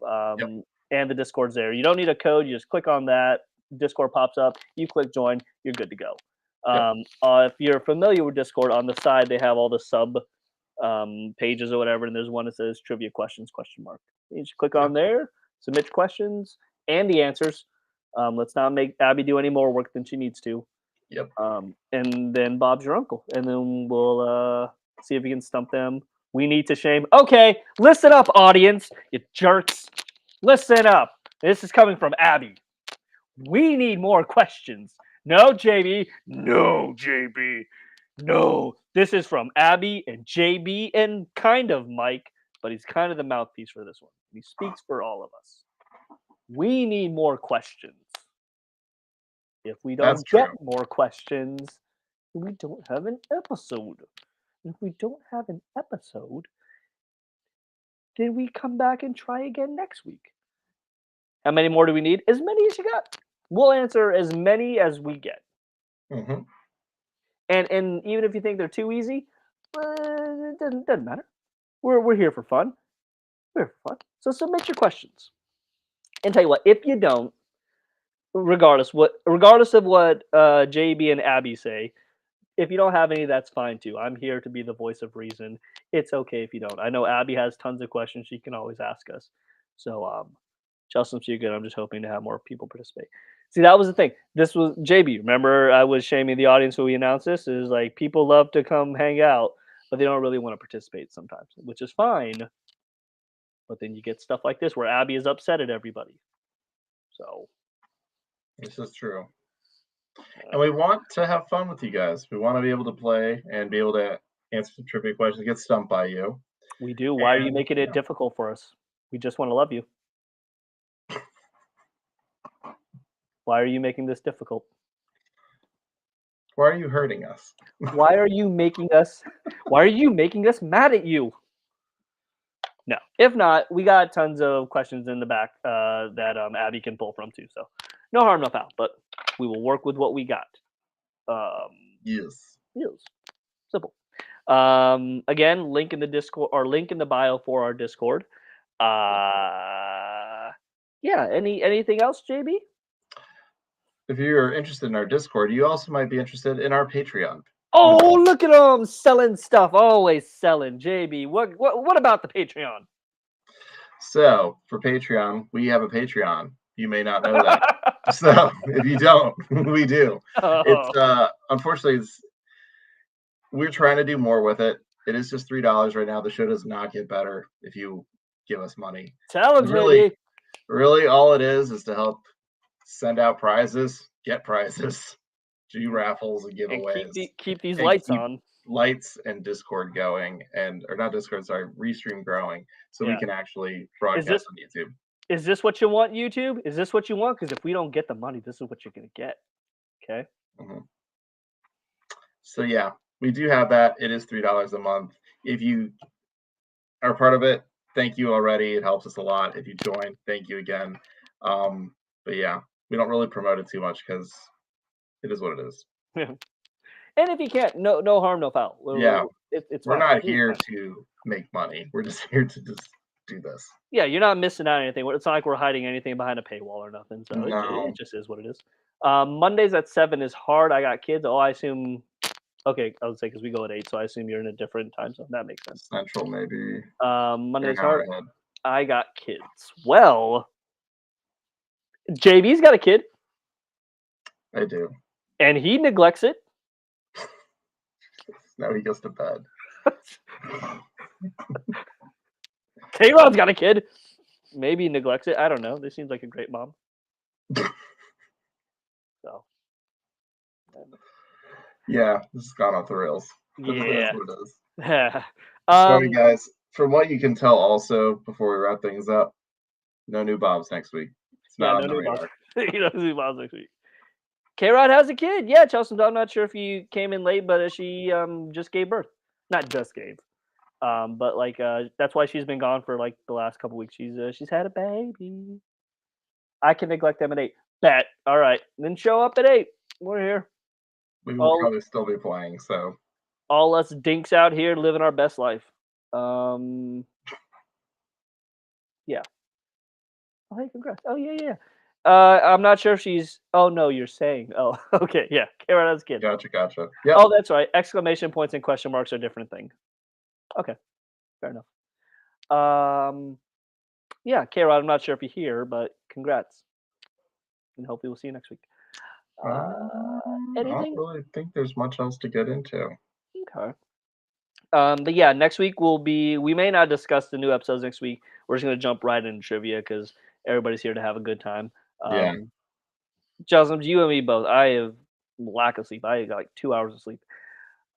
And the Discord's there. You don't need a code. You just click on that. Discord pops up. You click join. You're good to go. If you're familiar with Discord, on the side they have all the sub pages or whatever, and there's one that says trivia questions ? You just click on there, submit your questions and the answers. Let's not make Abby do any more work than she needs to. And then Bob's your uncle, and then we'll see if we can stump them. We need to shame. Okay, listen up, audience, you jerks. Listen up. This is coming from Abby. We need more questions. No, JB. No, JB. No. This is from Abby and JB and kind of Mike, but he's kind of the mouthpiece for this one. He speaks for all of us. We need more questions. If we don't get more questions, we don't have an episode. If we don't have an episode, then we come back and try again next week. How many more do we need? As many as you got. We'll answer as many as we get. And even if you think they're too easy, it doesn't matter. We're here for fun. We're here for fun. So submit your questions. And tell you what, if you don't, regardless of what JB and Abby say, if you don't have any, that's fine too. I'm here to be the voice of reason. It's okay if you don't. I know Abby has tons of questions she can always ask us. So Justin, so you're good. I'm just hoping to have more people participate. See, that was the thing. This was JB. Remember, I was shaming the audience when we announced this. Is like people love to come hang out, but they don't really want to participate sometimes, which is fine. But then you get stuff like this where Abby is upset at everybody. So this is true. And we want to have fun with you guys. We want to be able to play and be able to answer some trivia questions, get stumped by you. We do. Why are you making it difficult for us? We just want to love you. Why are you making this difficult? Why are you hurting us? Why are you making us? Why are you making us mad at you? No. If not, we got tons of questions in the back that Abby can pull from too. So no harm, no foul. But we will work with what we got. Yes. Yes. Simple. Again, link in the Discord or link in the bio for our Discord. Yeah. Anything else, JB? If you're interested in our Discord, you also might be interested in our Patreon. Oh, look at them selling stuff. Always selling. JB, what about the Patreon? So for Patreon, we have a Patreon. You may not know that. So if you don't, we do. It's unfortunately we're trying to do more with it. It is just $3 right now. The show does not get better if you give us money. Tell them, Really, JB. really all it is to help send out prizes, get prizes, do raffles and And giveaways. keep these and lights keep on. Lights and Discord going, or not Discord, sorry, Restream growing, so we Yeah. can actually broadcast on YouTube. Is this what you want, YouTube? Is this what you want? Because if we don't get the money, this is what you're gonna get. Okay. So yeah, we do have that. It is $3 a month. If you are part of it, thank you already. It helps us a lot. If you join, thank you again. But yeah, we don't really promote it too much because it is what it is. And if you can't, no harm, no foul. Yeah, it's we're fine. not It's here fine. to make money. We're just here to just do this. Yeah, you're not missing out on anything. It's not like we're hiding anything behind a paywall or nothing. So No. it just is what it is. Mondays at 7 is hard. I got kids. Oh, I assume. Okay, I would say because we go at 8, so I assume you're in a different time zone. That makes sense. Central maybe. Monday's An hour hard. ahead. I got kids. Well, JB's got a kid, I do. and he neglects it. Now he goes to bed. K-Rod's got a kid. Maybe he neglects it. I don't know. This seems like a great mom. So. Yeah, this has gone off the rails. Yeah. That's what it is. Yeah. Sorry, guys. From what you can tell, also before we wrap things up, no new Bobs next week. It's not on the radar. He knows new Bobs next week. K-Rod has a kid. Yeah, Chelsea. I'm not sure if you came in late, but she just gave birth. Not just gave. But like that's why she's been gone for like the last couple weeks. She's had a baby. I can neglect them at 8. Bet. All right. Then show up at 8. We're here. We will probably still be playing, so all us dinks out here living our best life. Yeah. Oh, hey, congrats. Oh, yeah. I'm not sure if she's. Oh no, you're saying. Oh, okay, yeah. Kara has a kid. Gotcha. Yeah. Oh, that's right. Exclamation points and question marks are different things. Okay, fair enough. Yeah, Kara, I'm not sure if you're here, but congrats, and hopefully we'll see you next week. I Anything? don't really think there's much else to get into. Okay. But yeah, next week we may not discuss the new episodes next week. We're just gonna jump right into trivia because everybody's here to have a good time. Yeah. Jocelyn, you and me both. I have lack of sleep. I got like 2 hours of sleep.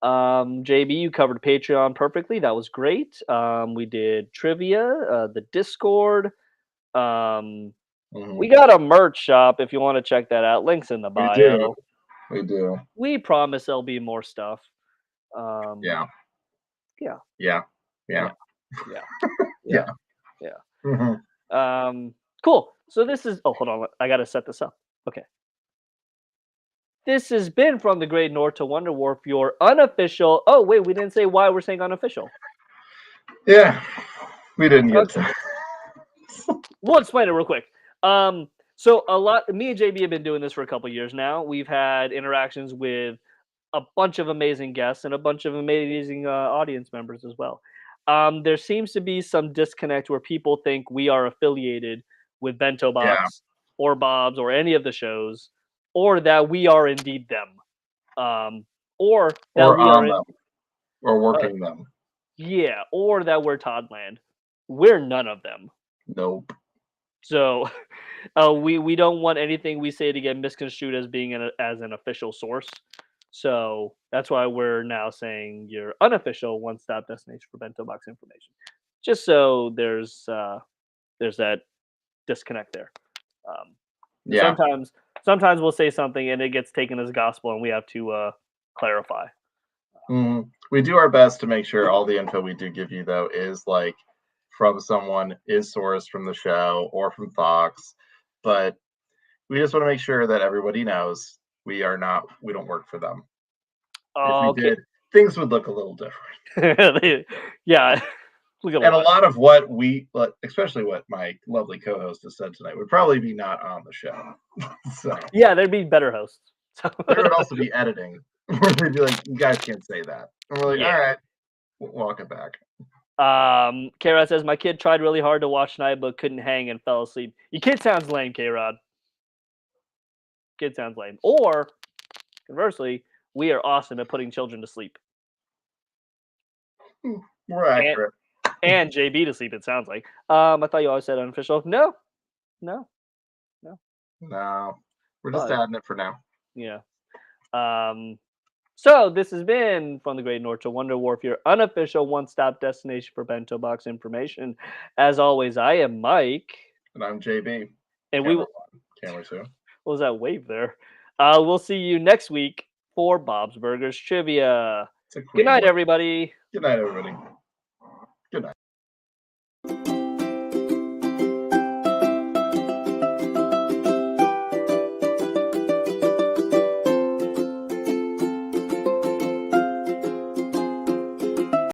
JB, you covered Patreon perfectly. That was great. We did trivia, the Discord. We got a merch shop if you want to check that out. Links in the bio. We do. We promise there'll be more stuff. Yeah. Cool. So this is. Oh, hold on. I gotta set this up. Okay. This has been From the Great North to Wonder Wharf, your unofficial. Oh wait, we didn't say why we're saying unofficial. Yeah, we didn't get to. We'll explain it real quick. So me and JB have been doing this for a couple years now. We've had interactions with a bunch of amazing guests and a bunch of amazing audience members as well. There seems to be some disconnect where people think we are affiliated with Bento Box or Bob's or any of the shows, or that we are indeed them, or that we are them, or working them. Yeah, or that we're Toddland. We're none of them. Nope. So we don't want anything we say to get misconstrued as being as an official source. So that's why we're now saying you're unofficial one-stop destination for Bento Box information. Just so there's that disconnect there. Sometimes we'll say something and it gets taken as gospel, and we have to clarify. We do our best to make sure all the info we do give you, though, is like from someone, is sourced from the show or from Fox. But we just want to make sure that everybody knows we don't work for them. If we did, things would look a little different. Yeah. Look at and a lot of what especially what my lovely co-host has said tonight, would probably be not on the show. So yeah, there'd be better hosts. There would also be editing where they'd be like, "You guys can't say that," and we're like, "All right, we'll walk it back." K-Rod says, my kid tried really hard to watch tonight, but couldn't hang and fell asleep. Your kid sounds lame, K-Rod. Kid sounds lame. Or, conversely, we are awesome at putting children to sleep. We're accurate. And JB to sleep, it sounds like. I thought you always said unofficial. No. No. We're just adding it for now. Yeah. So this has been From the Great North to Wonder Wharf, your unofficial one-stop destination for bento box information. As always, I am Mike. And I'm JB. And Camera 2. What was that wave there? We'll see you next week for Bob's Burgers Trivia. Good night, everybody. Good night, everybody.